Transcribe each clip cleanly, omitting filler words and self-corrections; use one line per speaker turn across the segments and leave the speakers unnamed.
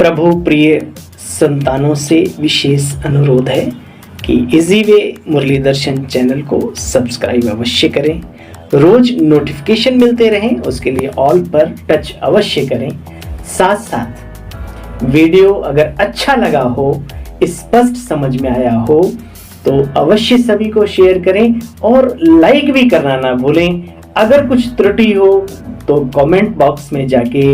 प्रभु प्रिय संतानों से विशेष अनुरोध है कि इजी वे मुरली दर्शन चैनल को सब्सक्राइब अवश्य करें। रोज नोटिफिकेशन मिलते रहें, उसके लिए ऑल पर टच अवश्य करें। साथ साथ वीडियो अगर अच्छा लगा हो, स्पष्ट समझ में आया हो तो अवश्य सभी को शेयर करें और लाइक भी करना ना भूलें। अगर कुछ त्रुटि हो तो कमेंट बॉक्स में जाके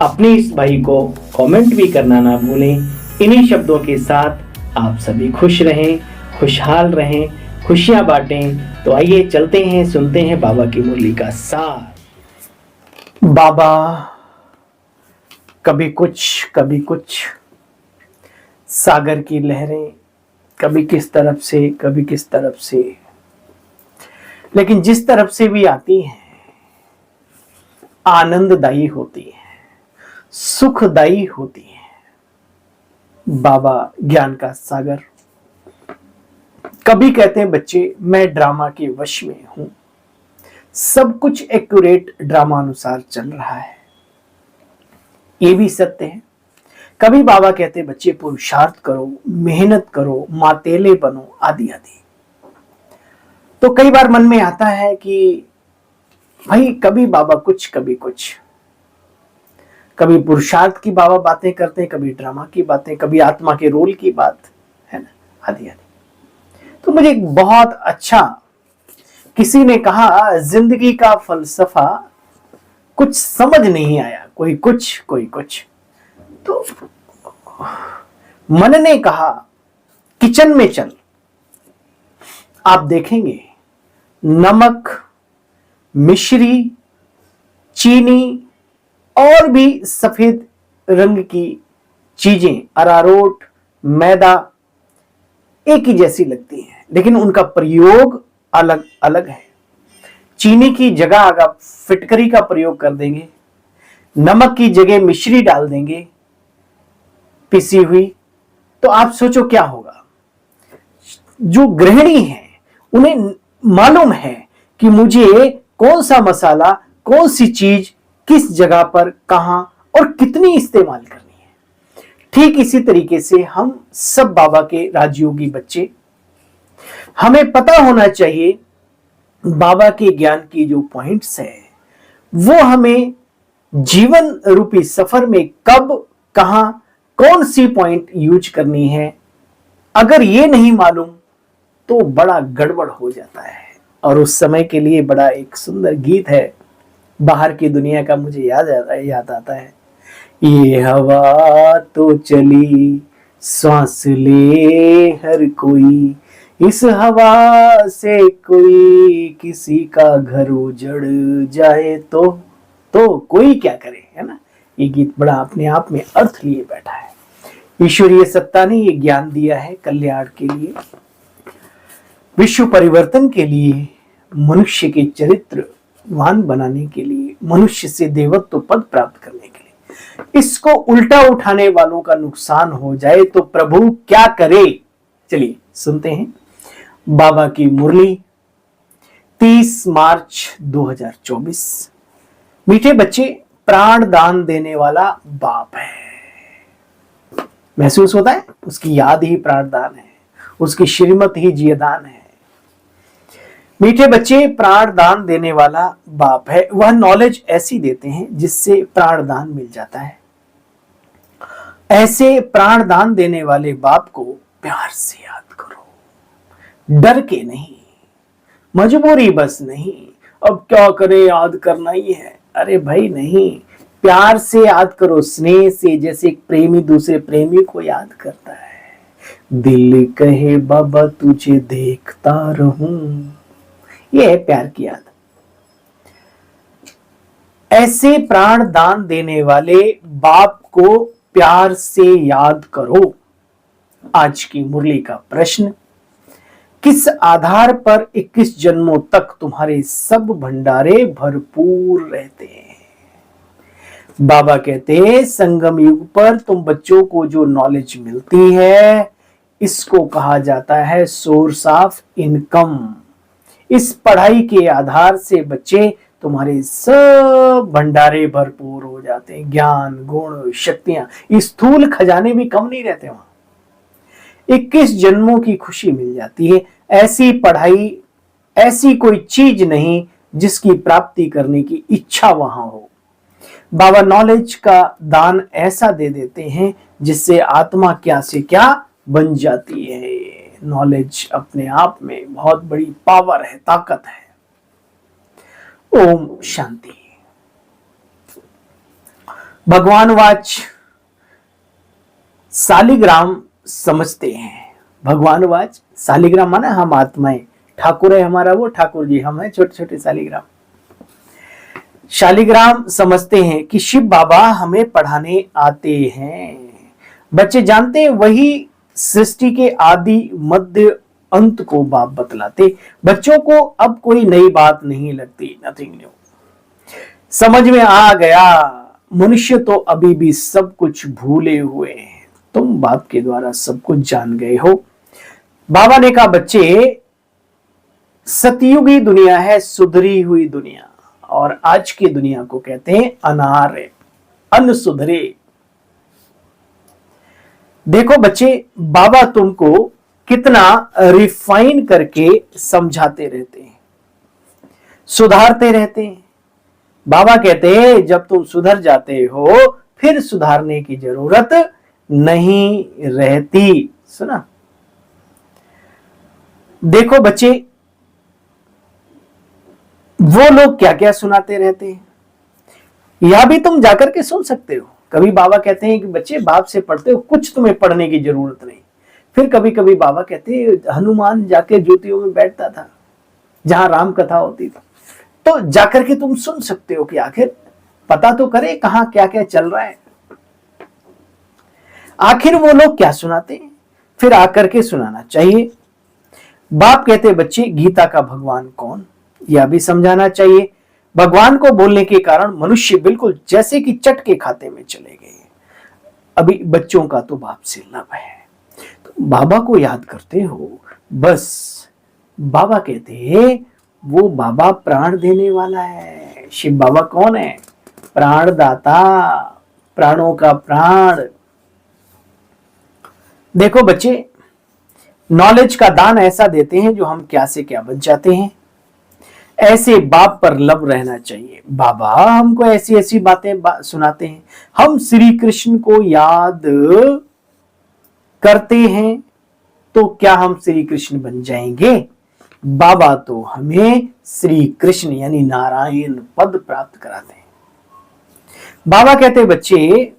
अपने इस भाई को कमेंट भी करना ना भूलें। इन्हीं शब्दों के साथ आप सभी खुश रहें, खुशहाल रहें, खुशियां बांटें। तो आइए चलते हैं, सुनते हैं बाबा की मुरली का सार। बाबा कभी कुछ सागर की लहरें कभी किस तरफ से कभी किस तरफ से, लेकिन जिस तरफ से भी आती हैं आनंददायी होती है, सुखदायी होती है। बाबा ज्ञान का सागर। कभी कहते हैं बच्चे मैं ड्रामा के वश में हूं, सब कुछ एक्यूरेट ड्रामा अनुसार चल रहा है, ये भी सत्य है। कभी बाबा कहते हैं बच्चे पुरुषार्थ करो, मेहनत करो, मातेले बनो, आदि आदि। तो कई बार मन में आता है कि भाई कभी बाबा कुछ कभी कुछ, कभी पुरुषार्थ की बाबा बातें करते हैं, कभी ड्रामा की बातें, कभी आत्मा के रोल की बात, है ना, आदि आदि। तो मुझे एक बहुत अच्छा किसी ने कहा, जिंदगी का फलसफा कुछ समझ नहीं आया, कोई कुछ। तो मन ने कहा किचन में चल, आप देखेंगे नमक, मिश्री, चीनी और भी सफेद रंग की चीजें, अरारोट, मैदा एक ही जैसी लगती हैं, लेकिन उनका प्रयोग अलग अलग है। चीनी की जगह अगर फिटकरी का प्रयोग कर देंगे, नमक की जगह मिश्री डाल देंगे पिसी हुई, तो आप सोचो क्या होगा। जो गृहिणी हैं उन्हें मालूम है कि मुझे कौन सा मसाला, कौन सी चीज किस जगह पर, कहां और कितनी इस्तेमाल करनी है। ठीक इसी तरीके से हम सब बाबा के राजयोगी बच्चे, हमें पता होना चाहिए बाबा के ज्ञान की जो पॉइंट्स है वो हमें जीवन रूपी सफर में कब, कहां, कौन सी पॉइंट यूज करनी है। अगर ये नहीं मालूम तो बड़ा गड़बड़ हो जाता है। और उस समय के लिए बड़ा एक सुंदर गीत है बाहर की दुनिया का, मुझे याद आता है। ये हवा तो चली सांस ले हर कोई, इस हवा से कोई किसी का घर उजड़ जाए तो कोई क्या करे, है ना। ये गीत बड़ा अपने आप में अर्थ लिए बैठा है। ईश्वरीय सत्ता ने ये ज्ञान दिया है कल्याण के लिए, विश्व परिवर्तन के लिए, मनुष्य के चरित्रवान बनाने के लिए, मनुष्य से देवत्व पद प्राप्त करने के लिए। इसको उल्टा उठाने वालों का नुकसान हो जाए तो प्रभु क्या करे। चलिए सुनते हैं बाबा की मुरली 30 मार्च 2024। मीठे बच्चे, प्राण दान देने वाला बाप है। महसूस होता है उसकी याद ही प्राणदान है, उसकी श्रीमत ही जियदान है। मीठे बच्चे, प्राण दान देने वाला बाप है। वह नॉलेज ऐसी देते हैं जिससे प्राण दान मिल जाता है। ऐसे प्राण दान देने वाले बाप को प्यार से याद करो, डर के नहीं, मजबूरी बस नहीं, अब क्या करे याद करना ही है, अरे भाई नहीं, प्यार से याद करो, स्नेह से, जैसे एक प्रेमी दूसरे प्रेमी को याद करता है। दिल कहे बाबा तुझे देखता रहूं, यह है प्यार की याद। ऐसे प्राण दान देने वाले बाप को प्यार से याद करो। आज की मुरली का प्रश्न, किस आधार पर 21 जन्मों तक तुम्हारे सब भंडारे भरपूर रहते हैं। बाबा कहते हैं संगम युग पर तुम बच्चों को जो नॉलेज मिलती है इसको कहा जाता है सोर्स ऑफ इनकम। इस पढ़ाई के आधार से बच्चे तुम्हारे सब भंडारे भरपूर हो जाते हैं। ज्ञान, गुण, शक्तियां, स्थूल खजाने भी कम नहीं रहते वहां। 21 जन्मों की खुशी मिल जाती है। ऐसी पढ़ाई, ऐसी कोई चीज नहीं जिसकी प्राप्ति करने की इच्छा वहां हो। बाबा नॉलेज का दान ऐसा दे देते हैं जिससे आत्मा क्या से क्या बन जाती है। नॉलेज अपने आप में बहुत बड़ी पावर है, ताकत है। ओम शांति। भगवान वाच सालिग्राम समझते हैं। भगवान वाच सालिग्राम माना हम आत्माएं, ठाकुर है हमारा वो, ठाकुर जी हम हैं छोटे छोटे सालिग्राम। शालिग्राम समझते हैं कि शिव बाबा हमें पढ़ाने आते हैं। बच्चे जानते हैं वही सृष्टि के आदि मध्य अंत को बाप बतलाते। बच्चों को अब कोई नई बात नहीं लगती, नथिंग न्यू। समझ में आ गया मनुष्य तो अभी भी सब कुछ भूले हुए हैं। तुम बाप के द्वारा सब कुछ जान गए हो। बाबा ने कहा बच्चे, सतयुगी दुनिया है सुधरी हुई दुनिया, और आज की दुनिया को कहते हैं अनार्य, अनसुधरे। देखो बच्चे, बाबा तुमको कितना रिफाइन करके समझाते रहते हैं, सुधारते रहते हैं। बाबा कहते हैं जब तुम सुधर जाते हो फिर सुधारने की जरूरत नहीं रहती। सुना? देखो बच्चे, वो लोग क्या क्या सुनाते रहते हैं, यह भी तुम जाकर के सुन सकते हो। कभी बाबा कहते हैं कि बच्चे बाप से पढ़ते हो, कुछ तुम्हें पढ़ने की जरूरत नहीं। फिर कभी कभी बाबा कहते हैं हनुमान जाके ज्योतियों में बैठता था जहां राम कथा होती थी, तो जाकर के तुम सुन सकते हो कि आखिर पता तो करे कहां क्या क्या चल रहा है, आखिर वो लोग क्या सुनाते हैं, फिर आकर के सुनाना चाहिए। बाप कहते बच्चे गीता का भगवान कौन, यह भी समझाना चाहिए। भगवान को बोलने के कारण मनुष्य बिल्कुल जैसे कि चट के खाते में चले गए। अभी बच्चों का तो बाप से लव है, तो बाबा को याद करते हो बस। बाबा कहते हैं वो बाबा प्राण देने वाला है। शिव बाबा कौन है? प्राणदाता, प्राणों का प्राण। देखो बच्चे, नॉलेज का दान ऐसा देते हैं जो हम क्या से क्या बन जाते हैं। ऐसे बाप पर लव रहना चाहिए। बाबा हमको ऐसी ऐसी बातें सुनाते हैं, हम श्री कृष्ण को याद करते हैं तो क्या हम श्री कृष्ण बन जाएंगे? बाबा तो हमें श्री कृष्ण यानी नारायण पद प्राप्त कराते हैं। बाबा कहते बच्चे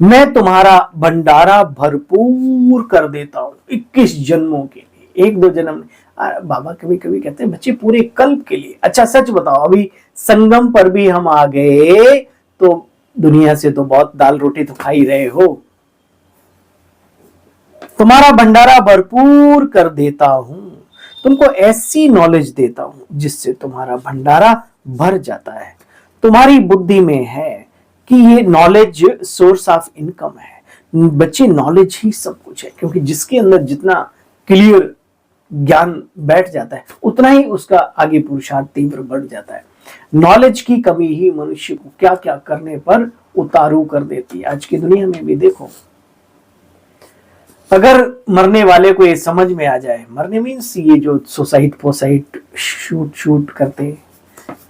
मैं तुम्हारा भंडारा भरपूर कर देता हूं 21 जन्मों के लिए, एक दो जन्म। बाबा कभी कभी कहते हैं बच्चे पूरे कल्प के लिए। अच्छा सच बताओ, अभी संगम पर भी हम आ गए तो दुनिया से तो बहुत दाल रोटी तो खा ही रहे हो। तुम्हारा भंडारा भरपूर कर देता हूं, तुमको ऐसी नॉलेज देता हूं जिससे तुम्हारा भंडारा भर जाता है। तुम्हारी बुद्धि में है कि ये नॉलेज सोर्स ऑफ इनकम है। बच्चे नॉलेज ही सब कुछ है, क्योंकि जिसके अंदर जितना क्लियर ज्ञान बैठ जाता है उतना ही उसका आगे पुरुषार्थ तीव्र बढ़ जाता है। नॉलेज की कमी ही मनुष्य को क्या क्या करने पर उतारू कर देती है। आज की दुनिया में भी देखो, अगर मरने वाले को ये समझ में आ जाए, मरने मीन्स ये जो सुसाइड फोसाइड शूट करते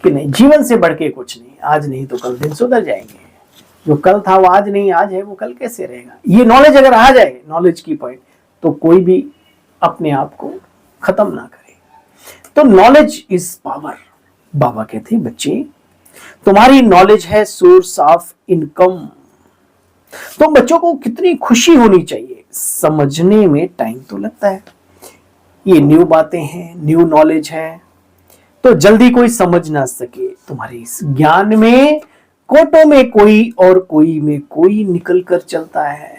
कि नहीं, जीवन से बढ़ के कुछ नहीं, आज नहीं तो कल दिन सुधर जाएंगे। जो कल था वो आज नहीं, आज है वो कल कैसे रहेगा। ये नॉलेज अगर आ जाए, नॉलेज की पॉइंट, तो कोई भी अपने आप को खत्म ना करे। तो नॉलेज इज पावर। बाबा कहते हैं बच्चे तुम्हारी नॉलेज है सोर्स ऑफ इनकम। तो बच्चों को कितनी खुशी होनी चाहिए। समझने में टाइम तो लगता है, ये न्यू बातें हैं, न्यू नॉलेज है, तो जल्दी कोई समझ ना सके। तुम्हारे इस ज्ञान में कोटों में कोई और कोई में कोई निकल कर चलता है।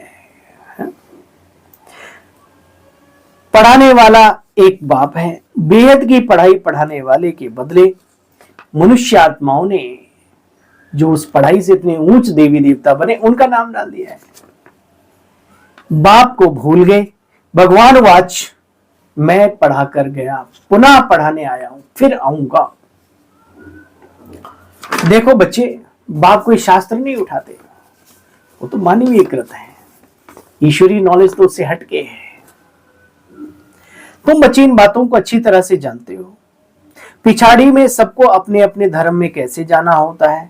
पढ़ाने वाला एक बाप है। बेहद की पढ़ाई पढ़ाने वाले के बदले मनुष्य आत्माओं ने जो उस पढ़ाई से इतने ऊंच देवी देवता बने उनका नाम डाल दिया है। बाप को भूल गए। भगवान वाच मैं पढ़ा कर गया, पुनः पढ़ाने आया हूं, फिर आऊंगा। देखो बच्चे, बाप कोई शास्त्र नहीं उठाते, वो तो मानवीय कृत है, ईश्वरीय नॉलेज तो उससे हटके है। तुम बच्चे इन बातों को अच्छी तरह से जानते हो। पिछाड़ी में सबको अपने अपने धर्म में कैसे जाना होता है।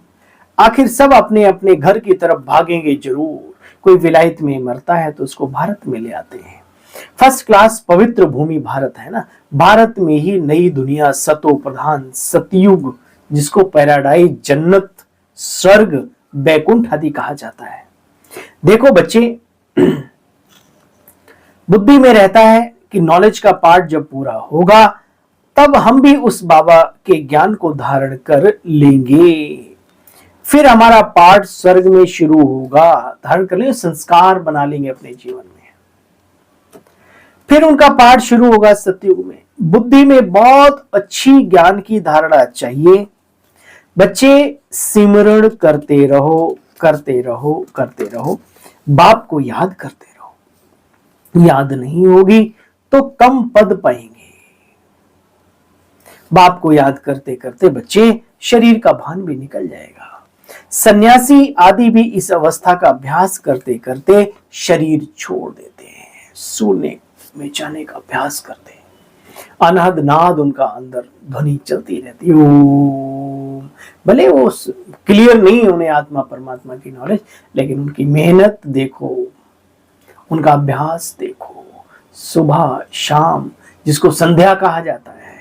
आखिर सब अपने अपने घर की तरफ भागेंगे जरूर। कोई विलायत में मरता है तो उसको भारत में ले आते हैं। फर्स्ट क्लास पवित्र भूमि भारत है ना। भारत में ही नई दुनिया सतो प्रधान सतयुग, जिसको पैराडाइज, जन्नत, स्वर्ग, बैकुंठ आदि कहा जाता है। देखो बच्चे, बुद्धि में रहता है कि नॉलेज का पार्ट जब पूरा होगा तब हम भी उस बाबा के ज्ञान को धारण कर लेंगे। फिर हमारा पार्ट स्वर्ग में शुरू होगा, धारण कर लेंगे, संस्कार बना लेंगे अपने जीवन में। फिर उनका पाठ शुरू होगा सतयुग में। बुद्धि में बहुत अच्छी ज्ञान की धारणा चाहिए। बच्चे सिमरण करते रहो, करते रहो, करते रहो, बाप को याद करते रहो। याद नहीं होगी तो कम पद पाएंगे। बाप को याद करते करते बच्चे शरीर का भान भी निकल जाएगा। सन्यासी आदि भी इस अवस्था का अभ्यास करते करते शरीर छोड़ देते हैं, शून्य में जाने का अभ्यास करते हैं। अनहद नाद उनका अंदर ध्वनि चलती रहती है। भले वो क्लियर नहीं उन्हें आत्मा परमात्मा की नॉलेज, लेकिन उनकी मेहनत देखो, उनका अभ्यास देखो। सुबह शाम, जिसको संध्या कहा जाता है,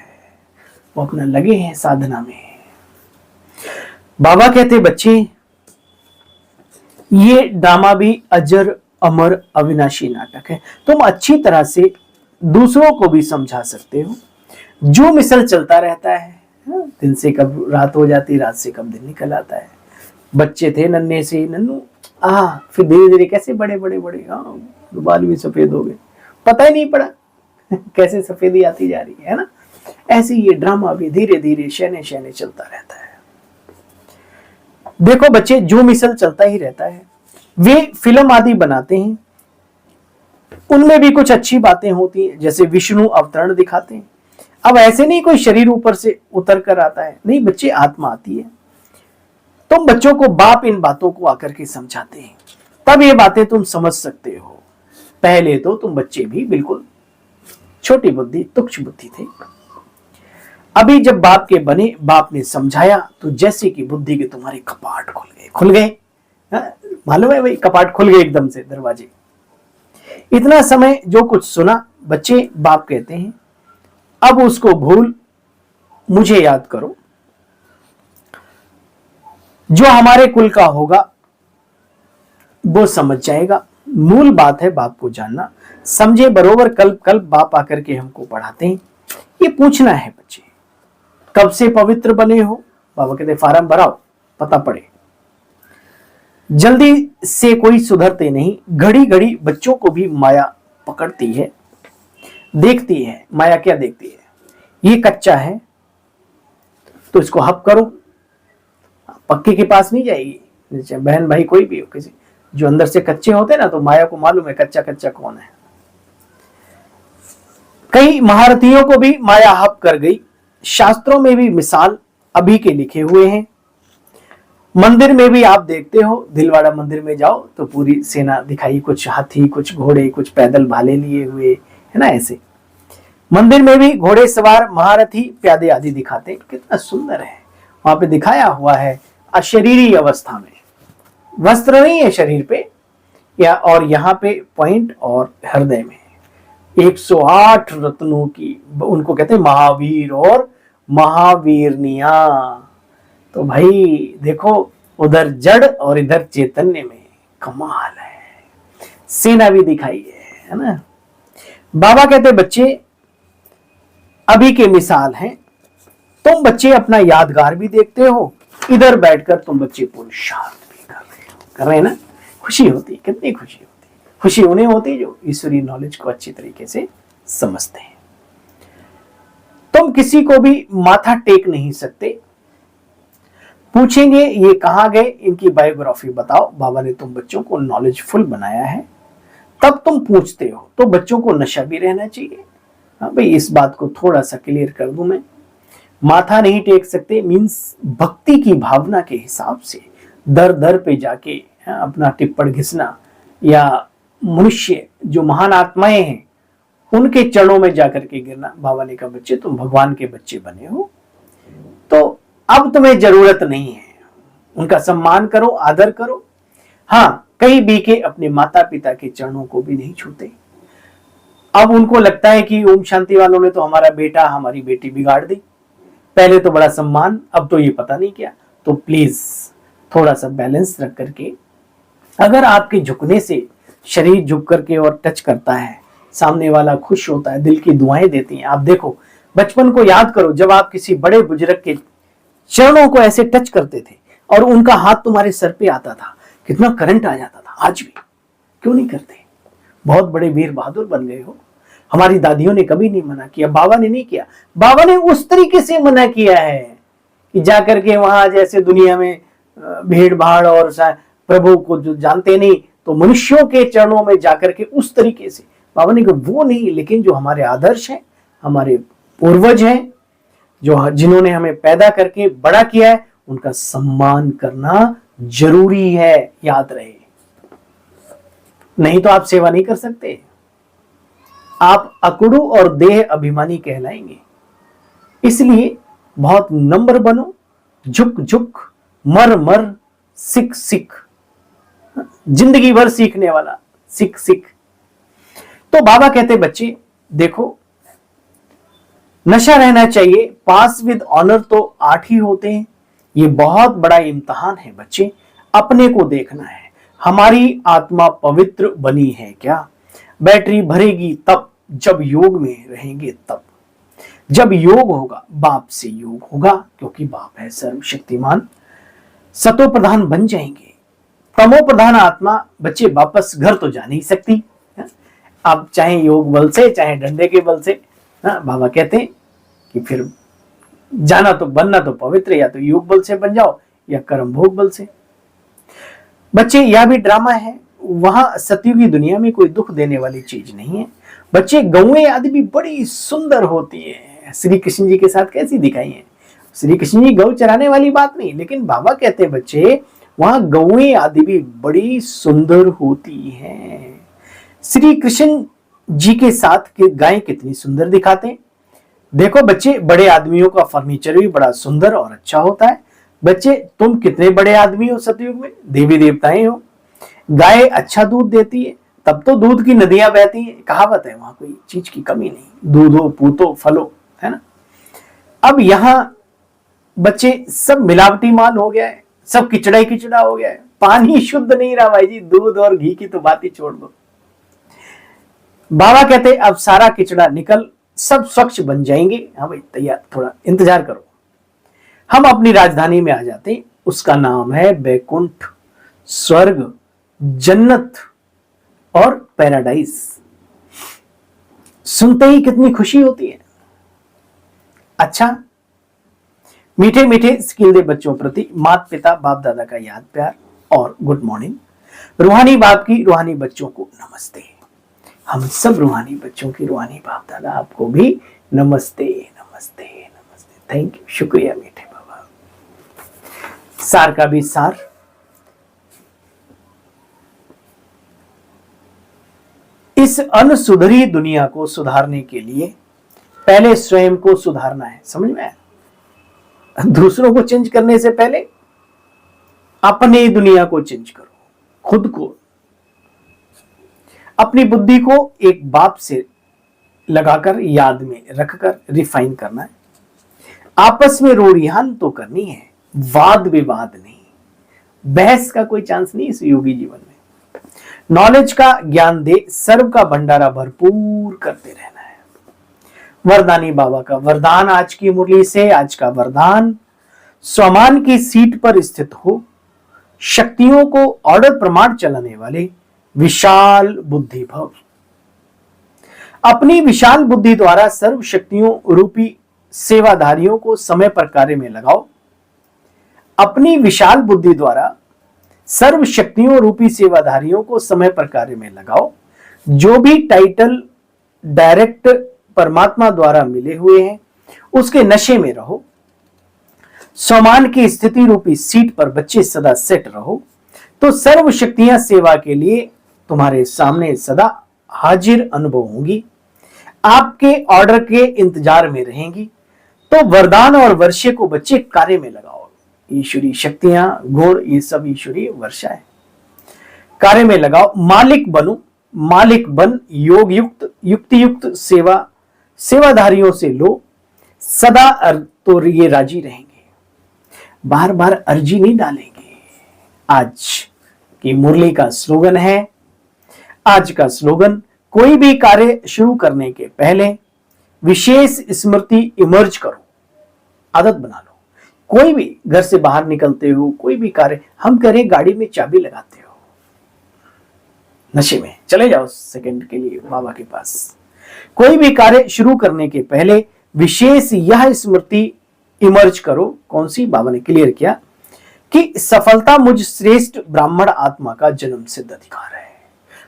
वो अपना लगे हैं साधना में। बाबा कहते बच्चे, ये ड्रामा भी अजर अमर अविनाशी नाटक है। तुम अच्छी तरह से दूसरों को भी समझा सकते हो। जो मिसल चलता रहता है, दिन से कब रात हो जाती, रात से कब दिन निकल आता है। बच्चे थे नन्हे से नन्नू, फिर धीरे धीरे कैसे बड़े बड़े बड़े, बाल भी सफेद हो गए, पता ही नहीं पड़ा कैसे सफेदी आती जा रही है ना। ऐसे ये ड्रामा भी धीरे धीरे शहने शहने चलता रहता है। देखो बच्चे, जो मिसल चलता ही रहता है। वे फिल्म आदि बनाते हैं, उनमें भी कुछ अच्छी बातें होती हैं, जैसे विष्णु अवतरण दिखाते हैं। अब ऐसे नहीं कोई शरीर ऊपर से उतर कर आता है, नहीं बच्चे, आत्मा आती है। तुम बच्चों को बाप इन बातों को आकर के समझाते हैं, तब ये बातें तुम समझ सकते हो। पहले तो तुम बच्चे भी बिल्कुल छोटी बुद्धि, तुच्छ बुद्धि थे। अभी जब बाप के बने, बाप ने समझाया तो जैसे कि बुद्धि के तुम्हारे कपाट खुल गए। मालूम है भाई, कपाट खुल गए एकदम से, दरवाजे। इतना समय जो कुछ सुना, बच्चे बाप कहते हैं अब उसको भूल, मुझे याद करो। जो हमारे कुल का होगा वो समझ जाएगा। मूल बात है बाप को जानना, समझे बरोबर। कल बाप आकर के हमको पढ़ाते हैं। ये पूछना है बच्चे, कब से पवित्र बने हो? बाबा कहते फार्म भराओ, पता पड़े। जल्दी से कोई सुधरते नहीं। घड़ी घड़ी बच्चों को भी माया पकड़ती है, देखती है। माया क्या देखती है? ये कच्चा है तो इसको हप करो, पक्के के पास नहीं जाएगी। बहन भाई कोई भी हो, किसी जो अंदर से कच्चे होते हैं ना, तो माया को मालूम है कच्चा कच्चा कौन है। कई महारथियों को भी माया हप कर गई। शास्त्रों में भी मिसाल अभी के लिखे हुए हैं। मंदिर में भी आप देखते हो, दिलवाड़ा मंदिर में जाओ तो पूरी सेना दिखाई, कुछ हाथी, कुछ घोड़े, कुछ पैदल भाले लिए हुए, है ना। ऐसे मंदिर में भी घोड़े सवार, महारथी, प्यादे आदि दिखाते। कितना सुंदर है, वहां पे दिखाया हुआ है। अशरीरी अवस्था में, वस्त्र नहीं है शरीर पे, या और यहाँ पे पॉइंट और हृदय में 108 रत्नों की, उनको कहते हैं महावीर और महावीरनिया। तो भाई देखो, उधर जड़ और इधर चैतन्य में कमाल है। सेना भी दिखाई है ना। बाबा कहते बच्चे अभी के मिसाल हैं। तुम बच्चे अपना यादगार भी देखते हो, इधर बैठकर तुम बच्चे पुरुषार्थ भी कर रहे हैं ना। खुशी होती है, कितनी खुशी होती है। खुशी उन्हें होती है जो ईश्वरीय नॉलेज को अच्छी तरीके से समझते हैं। तुम किसी को भी माथा टेक नहीं सकते। पूछेंगे ये कहां गए, इनकी बायोग्राफी बताओ। बाबा ने तुम बच्चों को नॉलेजफुल बनाया है, तब तुम पूछते हो। तो बच्चों को नशा भी रहना चाहिए। हाँ भाई, इस बात को थोड़ा सा क्लियर कर दूं मैं। माथा नहीं टेक सकते मीन्स भक्ति की भावना के हिसाब से दर दर पे जाके अपना टिप्पण घिसना, या मनुष्य जो महान आत्माएं हैं उनके चरणों में जाकर के गिरना। बाबा ने कहा बच्चे तुम भगवान के बच्चे बने हो तो अब तुम्हें जरूरत नहीं है, उनका सम्मान करो, आदर करो। हाँ, कई बीके अपने माता पिता के चरणों को भी नहीं छूते। अब उनको लगता है कि ओम शांति वालों ने तो हमारा बेटा हमारी बेटी बिगाड़ दी, पहले तो बड़ा सम्मान, अब तो ये पता नहीं क्या। तो प्लीज थोड़ा सा बैलेंस रख करके, अगर आपके झुकने से शरीर झुक करके और टच करता है, सामने वाला खुश होता है, दिल की दुआएं देती हैं। आप देखो, बचपन को याद करो, जब आप किसी बड़े बुजुर्ग के चरणों को ऐसे टच करते थे और उनका हाथ तुम्हारे सर पे आता था, कितना करंट आ जाता था। आज भी क्यों नहीं करते? बहुत बड़े वीर बहादुर बन गए हो। हमारी दादियों ने कभी नहीं मना किया, बाबा ने नहीं किया। बाबा ने उस तरीके से मना किया है कि जाकर के वहां जैसे दुनिया में भीड़ भाड़ और प्रभु को जो जानते नहीं, तो मनुष्यों के चरणों में जाकर के उस तरीके से बाबा ने कहा वो नहीं, लेकिन जो हमारे आदर्श हैं, हमारे पूर्वज हैं, जो जिन्होंने हमें पैदा करके बड़ा किया है, उनका सम्मान करना जरूरी है, याद रहे। नहीं तो आप सेवा नहीं कर सकते, आप अकुड़ु और देह अभिमानी कहलाएंगे। इसलिए बहुत नम्र बनो, झुक झुक, मर मर, सिख सिख, जिंदगी भर सीखने वाला, सिख सिख। तो बाबा कहते बच्चे देखो, नशा रहना चाहिए, पास विद ऑनर तो 8 ही होते हैं। ये बहुत बड़ा इम्तिहान है बच्चे, अपने को देखना है, हमारी आत्मा पवित्र बनी है क्या? बैटरी भरेगी तब जब योग में रहेंगे, तब जब योग होगा बाप से योग होगा, क्योंकि बाप है सर्वशक्तिमान। सतो प्रधान बन जाएंगे, तमो प्रधान आत्मा बच्चे वापस घर तो जा नहीं सकती। आप चाहे योग बल से चाहे डंडे के बल से, बाबा कहते हैं कि फिर जाना तो बनना तो पवित्र, या तो योग बल से बन जाओ या कर्म भोग बल से। बच्चे यह भी ड्रामा है, वहां सतयुगी दुनिया में कोई दुख देने वाली चीज नहीं है। बच्चे गौएं आदि भी बड़ी सुंदर होती है, श्री कृष्ण जी के साथ कैसी दिखाई है। श्री कृष्ण जी गौ चराने वाली बात नहीं, लेकिन बाबा कहते हैं बच्चे वहां गौएं आदि भी बड़ी सुंदर होती हैं। श्री कृष्ण जी के साथ गायें कितनी सुंदर दिखाते हैं। देखो बच्चे, बड़े आदमियों का फर्नीचर भी बड़ा सुंदर और अच्छा होता है। बच्चे तुम कितने बड़े आदमी हो सतयुग में, देवी देवताएं हो। गाय अच्छा दूध देती है, तब तो दूध की नदियां बहती हैं। कहावत है, वहां कोई चीज की कमी नहीं, दूधो पूतो फलो, है ना। अब यहां बच्चे सब मिलावटी माल हो गया है, सब किचड़ा ही किचड़ा हो गया है, पानी शुद्ध नहीं रहा भाई जी। दूध और घी की तो बात ही छोड़ दो। बाबा कहते अब सारा किचड़ा निकल, सब स्वच्छ बन जाएंगे। हाँ भाई तैयार, थोड़ा इंतजार करो। हम अपनी राजधानी में आ जाते, उसका नाम है बैकुंठ, स्वर्ग, जन्नत और पैराडाइज। सुनते ही कितनी खुशी होती है। अच्छा, मीठे मीठे स्किल दे बच्चों प्रति माता पिता बाप दादा का याद प्यार और गुड मॉर्निंग। रूहानी बाप की रूहानी बच्चों को नमस्ते। हम सब रूहानी बच्चों की रूहानी बाप दादा आपको भी नमस्ते नमस्ते नमस्ते। थैंक यू, शुक्रिया मीठे बाबा। सार का भी सार, इस अनसुधरी दुनिया को सुधारने के लिए पहले स्वयं को सुधारना है। समझ में आया? दूसरों को चेंज करने से पहले अपने दुनिया को चेंज करो, खुद को, अपनी बुद्धि को एक बाप से लगाकर याद में रखकर रिफाइन करना है। आपस में रोड़ियान तो करनी है, वाद विवाद नहीं, बहस का कोई चांस नहीं इस योगी जीवन में। नॉलेज का ज्ञान दे, सर्व का भंडारा भरपूर करते रहना है। वरदानी बाबा का वरदान आज की मुरली से, आज का वरदान, स्वमान की सीट पर स्थित हो, शक्तियों को ऑर्डर प्रमाण चलाने वाले विशाल बुद्धि भव। अपनी विशाल बुद्धि द्वारा सर्व शक्तियों रूपी सेवाधारियों को समय पर कार्य में लगाओ। अपनी विशाल बुद्धि द्वारा सर्व शक्तियों रूपी सेवाधारियों को समय पर कार्य में लगाओ। जो भी टाइटल डायरेक्ट परमात्मा द्वारा मिले हुए हैं, उसके नशे में रहो, सम्मान की स्थिति रूपी सीट पर बच्चे सदा सेट रहो, तो सर्व शक्तियां सेवा के लिए तुम्हारे सामने सदा हाजिर अनुभव होंगी, आपके ऑर्डर के इंतजार में रहेंगी। तो वरदान और वर्षे को बच्चे कार्य में लगाओ। ईश्वरी शक्तियां, गुण, ये सब ईश्वरी वर्षा है, कार्य में लगाओ। मालिक बनो, मालिक बन योग युक्त युक्ति युक्त सेवाधारियों से लो, सदा तो ये राजी रहेंगे, बार बार अर्जी नहीं डालेंगे। आज की मुरली का स्लोगन है, आज का स्लोगन, कोई भी कार्य शुरू करने के पहले विशेष स्मृति इमर्ज करो। आदत बना लो। कोई भी घर से बाहर निकलते हो, कोई भी कार्य हम करें, गाड़ी में चाबी लगाते हो, नशे में चले जाओ सेकंड के लिए बाबा के पास। कोई भी कार्य शुरू करने के पहले विशेष यह स्मृति इमर्ज करो। कौन सी? बाबा ने क्लियर किया कि सफलता मुझ श्रेष्ठ ब्राह्मण आत्मा का जन्म सिद्ध अधिकार है।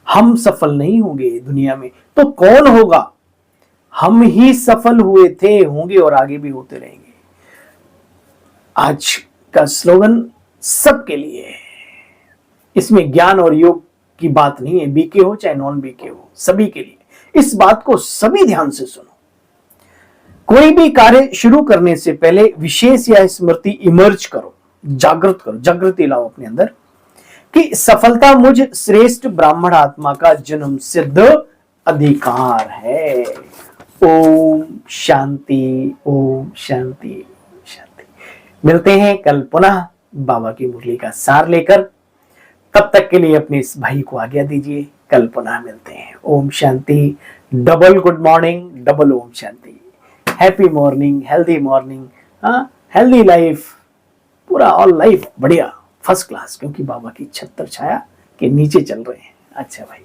हम सफल नहीं होंगे दुनिया में तो कौन होगा? हम ही सफल हुए थे, होंगे और आगे भी होते रहेंगे। आज का स्लोगन सबके लिए है, इसमें ज्ञान और योग की बात नहीं है, बीके हो चाहे नॉन बीके हो, सभी के लिए। इस बात को सभी ध्यान से सुनो। कोई भी कार्य शुरू करने से पहले विशेष या स्मृति इमर्ज करो, जागृत करो, जागृति लाओ अपने अंदर कि सफलता मुझ श्रेष्ठ ब्राह्मण आत्मा का जन्म सिद्ध अधिकार है। ओम शांति, ओम शांति, ओम शांति। मिलते हैं कल पुनः बाबा की मुरली का सार लेकर। तब तक के लिए अपने इस भाई को आज्ञा दीजिए, कल पुनः मिलते हैं। ओम शांति, डबल गुड मॉर्निंग, डबल ओम शांति। Happy morning, healthy morning, healthy life, पूरा ऑल लाइफ बढ़िया फर्स्ट क्लास, क्योंकि बाबा की छत्र छाया के नीचे चल रहे हैं। अच्छा भाई।